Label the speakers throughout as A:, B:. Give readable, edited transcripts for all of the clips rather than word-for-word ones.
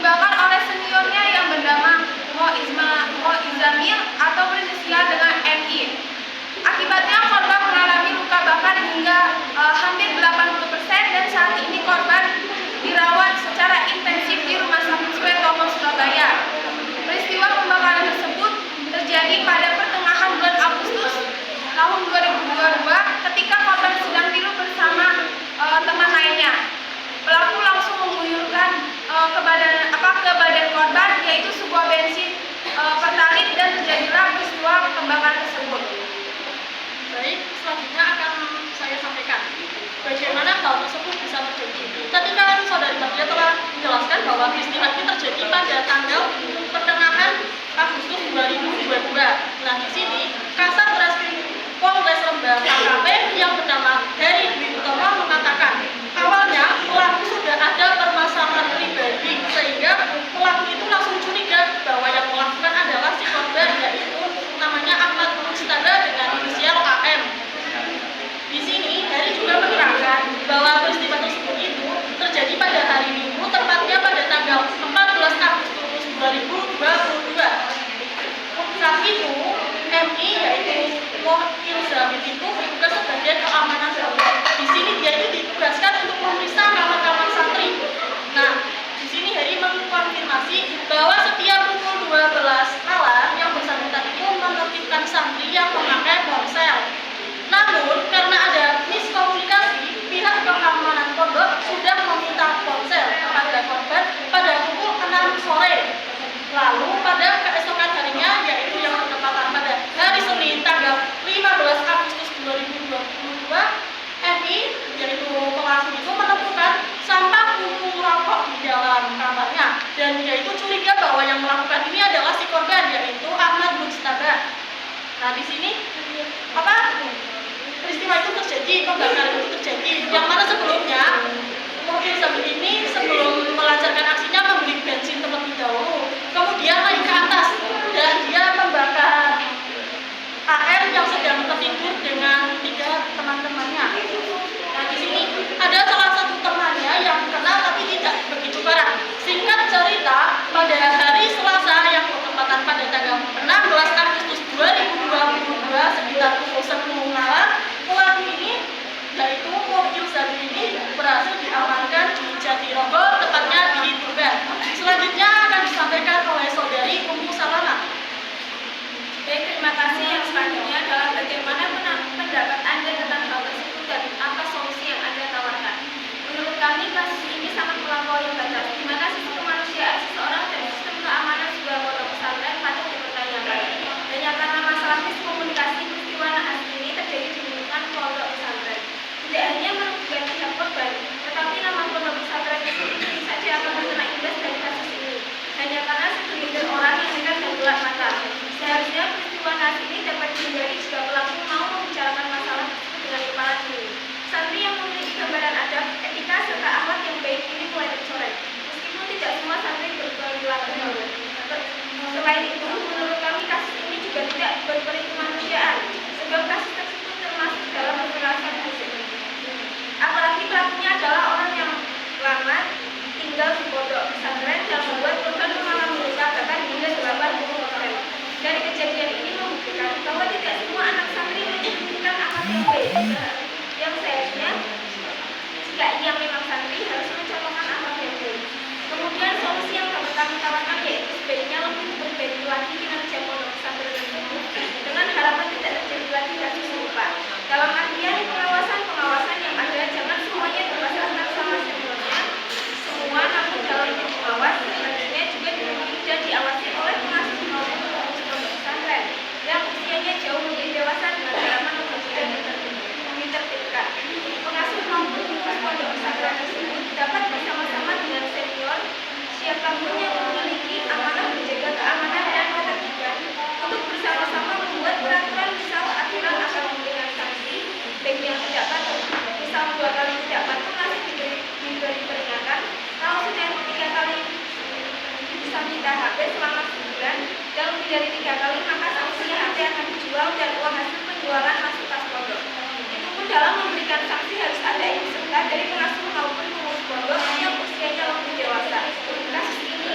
A: dibakar oleh seniornya yang bernama Moizamil atau berinisial dengan MI. Akibatnya korban mengalami luka bakar hingga hampir 80% dan saat ini korban dirawat secara intensif di Rumah Sakit Suetomo, Surabaya. Peristiwa pembakaran tersebut terjadi pada pertengahan bulan Agustus tahun 2022 ketika korban sedang tidur bersama teman lainnya. Pelaku langsung mengguyurkan ke badan korban, yaitu sebuah bensin pertalit, dan terjadilah peristiwa pembakaran tersebut.
B: Baik, selanjutnya akan saya sampaikan bagaimana hal tersebut bisa terjadi. Tadi kan saudari Maria telah menjelaskan bahwa peristiwa ini terjadi pada tanggal pertengahan Agustus 2022. Nah, di sini Kasat Reskrim Polres Lembang AKP yang bernama Heri Dwi Utomo mengatakan awalnya pelaku sudah ada permasalahan pribadi sehingga pelaku itu langsung curiga bahwa yang melakukan adalah si korban, yaitu namanya Ahmad Mujtada dengan inisial AM. Di sini Heri juga menerangkan bahwa peristiwa tersebut itu terjadi pada hari Minggu, tepatnya pada tanggal 14 Agustus 2022. Saat itu MI, yaitu Mohil Zamil, itu bertugas sebagai keamanan darurat. Di sini dia itu ditugaskan untuk memeriksa kamar-kamar santri. Nah, di sini Heri mengkonfirmasi bahwa setiap pukul 12 malam yang bersangkutan itu menertibkan santri yang memakai ponsel. Namun, karena ada miskomunikasi, pihak keamanan pondok sudah meminta ponsel kepada korban pada pukul 6 sore. Lalu, pada keesokan harinya, yaitu yang bertepatan pada hari Senin tanggal 15 Agustus 2022, MI, yaitu pelaku itu menemukan sampah puntung rokok di dalam kamarnya, dan dia itu curiga bahwa yang melakukan ini adalah si korban, yaitu Ahmad Mujtada. Nah, di sini peristiwa itu terjadi, pembakaran itu terjadi, yang mana sebelumnya Mohil Zamil ini sebelum melancarkan aksinya membeli bensin terlebih dahulu, kemudian naik ke atas dan dia membakar AM yang sedang tertidur dengan 3 teman-temannya. Nah, di sini ada salah satu temannya yang kenal tapi tidak begitu parah. Singkat cerita, pada hari Selasa yang bertepatan pada tanggal 16 Agustus 2022 sekitar pukul 10 malam, pelaku ini, yaitu Mohil Zamil ini, berhasil diamankan di Jatirogo, tepatnya di Tuban. Selanjutnya akan disampaikan oleh saudari Ummu Salamah.
A: Baik, terima kasih. Yang selanjutnya adalah bagaimana pendapat Anda tentang hal tersebut dan apa solusi yang Anda tawarkan. Menurut kami, kasus ini sangat melampaui batas, di mana sisi kemanusiaan seseorang dan sistem keamanan sebuah pondok pesantren patut dipertanyakan. Hanya karena masalah miskomunikasi, peristiwa naas ini terjadi di lingkungan pondok pesantren. Tidak hanya merugikan pihak korban, tetapi nama pondok pesantren itu tentu saja akan terkena imbas dari kasus ini. Hanya karena segelintir orang yang nekat dan gelap mata. Seharusnya peristiwa naas ini dapat dihindari jika pelaku mau membicarakan masalah tersebut dengan kepala dingin. Santri yang memiliki gambaran adab, etika, serta akhlak yang baik ini mulai tercoreng. Meskipun tidak semua santri berperilaku baik. Selain itu, menurut kami kasus ini juga tidak berperi kemanusiaan, sebab kasus tersebut termasuk dalam kekerasan fisik. Apalagi pelakunya adalah orang yang lama tinggal di pondok pesantren dan membuat korban mengalami luka bakar hingga 80%. Dari kejadian ini membuktikan bahwa tidak semua anak santri menginginkan akhlak yang baik. Yang seharusnya, jika ia memang santri, harus mencontohkan akhlak yang baik. Kemudian solusi yang dapat kami tawarkan yaitu sebaiknya lebih diperbaiki lagi kinerja pondok pesantren tersebut dengan harapan tidak terjadi lagi kasus serupa. Dalam artian pengawasan yang ada jangan semuanya berdasarkan sama seniornya semua, namun dalam pengawas sebenarnya juga dimiliki dan diawasi oleh pengasuh maupun pengurus pondok pesantren yang usianya jauh lebih dewasa dengan harapan mengaji dan ditertibkan. Pengasuh maupun pengurus pondok pesantren tersebut dapat bersama-sama dengan senior siapapun yang memiliki amanah menjaga keamanan dan ketertiban untuk bersama-sama membuat peraturan, misal aturan akan memberikan sanksi bagi yang tidak patuh. Misal 2 kali tidak patuh masih diberi peringatan, kalau sudah 3 kali bisa minta HP selama sebulan, dan lebih dari 3 kali maka sanksi HP akan dijual dan uang hasil penjualan masuk kas pondok. Itu pun dalam memberikan sanksi harus ada ikut serta dari pengasuh maupun pengurus pondok yang usianya lebih dewasa. Kasus ini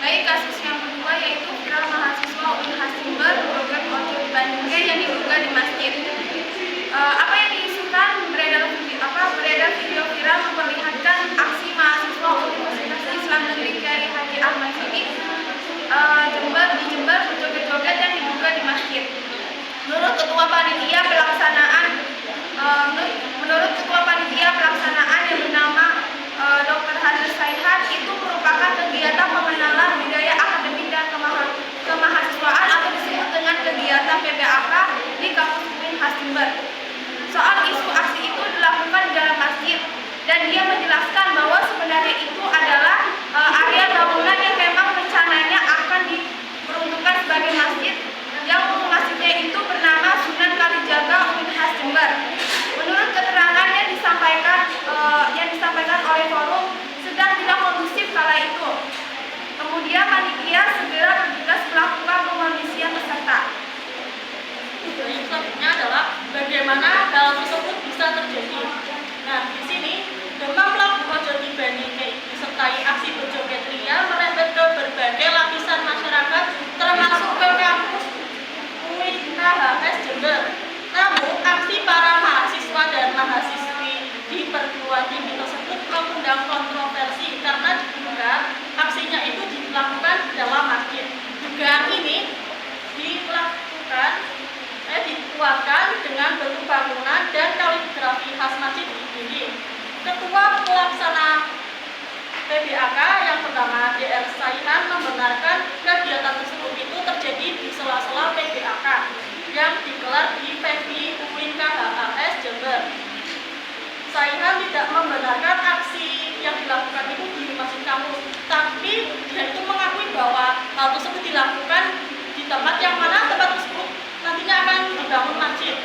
A: Baik, kasus yang kedua yaitu viral mahasiswa UIN Hasimber program audio di Bandung yang diduga di masjid. Apa yang diisukan beredar video viral memperlihatkan aksi mahasiswa Universitas Islam Negeri Kiai Haji Ahmad Siddiq di Jember berjoget-joget dan diduga di masjid. Menurut ketua panitia pelaksanaan yang bernama Dr. Hadir Saihan, itu merupakan kegiatan pengenalan budaya akademik dan kemahasiswaan atau disebut dengan kegiatan PBAK di kampus UIN Hasimber. Soal isu aksi itu dilakukan di dalam masjid, dan dia menjelaskan bahwa sebenarnya itu adalah area bangunan yang memang rencananya akan diperuntukkan sebagai masjid, yang masjidnya itu bernama Sunan Kalijaga UIN Hasimber. Menurut keterangan yang disampaikan oleh forum, sedang tidak kondusif kala itu. Kemudian panitia segera bertugas melakukan pengondisian peserta.
B: Selanjutnya adalah bagaimana hal tersebut bisa terjadi. Nah, di sini demam lagu ojo tibani disertai aksi berjoget ria merembet ke berbagai lapisan masyarakat, termasuk ke kampus UIN KHS Jember. Namun, aksi para mahasiswa dan mahasiswi di perguruan tinggi tersebut mengundang kontroversi karena diduga aksinya itu dilakukan di dalam masjid. Dugaan ini dikuatkan dengan bentuk bangunan dan kaligrafi khas masjid ini. Ketua pelaksana PBAK yang pertama DR Saihan membenarkan kegiatan tersebut itu terjadi di sela-sela PBAK yang digelar di PEVI UIN KHS Jember. Saihan tidak membenarkan aksi yang dilakukan itu di masjid kampus, tapi dia itu mengakui bahwa hal tersebut dilakukan di tempat yang mana tempat tersebut nantinya akan dibangun masjid.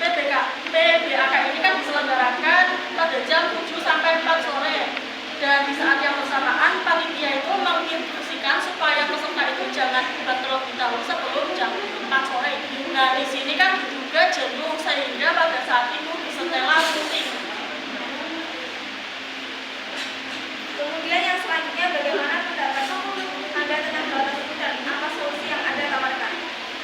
B: PBAK ini kan diselenggarakan pada jam 7 sampai 4 sore, dan di saat yang bersamaan panitia itu menginstruksikan supaya peserta itu jangan buka terlebih dahulu sebelum jam 4 sore. Nah, di sini kan juga jenuh sehingga pada saat itu disetelan musik.
A: Kemudian yang selanjutnya, bagaimana pendapat Anda tentang hal tersebut dan apa solusi yang Anda tawarkan?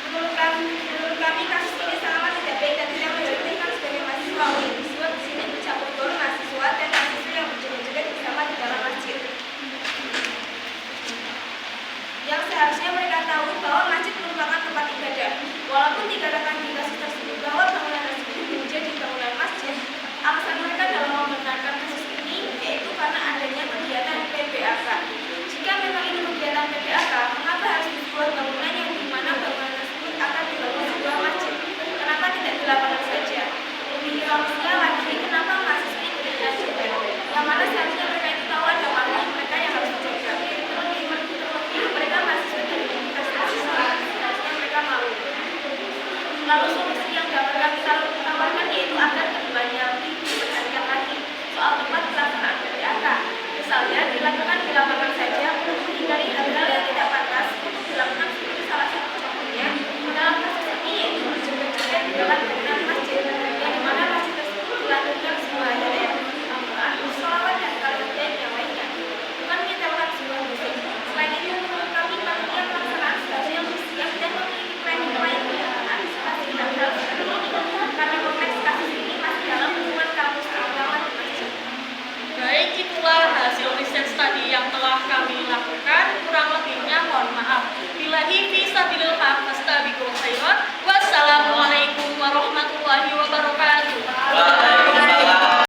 A: Menurut kami kasus ini sangat tidak baik dan tidak mencerminkan sebagai mahasiswa UIN. Sebab di sini bercampur baur mahasiswa dan mahasiswa yang berjoget-joget bersama di dalam masjid. Yang seharusnya mereka tahu bahwa masjid merupakan tempat ibadah. Walaupun dikatakan di kasus tersebut bahwa bangunan tersebut menjadi bangunan masjid, alasan mereka dalam membenarkan kasus ini yaitu karena adanya kegiatan PBAK. Jika memang ini kegiatan PBAK, mengapa harus dibuat bangunan yang dimana bangunan tersebut akan dibangun sebuah masjid? Kenapa tidak dilakukan saja? Lebih ironisnya lagi, kenapa mahasiswa ini tidak joget? Yang mana seharusnya mereka itu tahu ada wadah mereka yang harus dijaga. Terlebih mereka mahasiswa dari universitas Islam, seharusnya mereka malu. Lalu solusi yang dapat kami tawarkan yaitu agar keduanya diperhatikan lagi soal tempat pelaksanaan PBAK. Misalnya dilakukan di lapangan saja untuk menghindari hal-hal yang tidak pantas untuk dilakukan seperti salah satu contohnya dalam kasus ini yaitu berjoget-joget di dalam bangunan masjid, yang dimana masjid tersebut dilakukan sebuah ayat Al-Quran, sholawat dan kalimat yang lainnya, bukan menyetelkan sebuah musik. Selain itu, menurut kami panitia pelaksanaan seharusnya bersiap dan memiliki planning untuk antisipasi hal-hal seperti ini, karena konteks kasus ini masih dalam hubungan kampus keagamaan dan masjid.
B: Baik, itulah hasil riset tadi yang telah kami lakukan. Kurang lebihnya mohon maaf. Billahi fi sabilillah, fastabiqul khairat. Wassalamualaikum warahmatullahi wabarakatuh.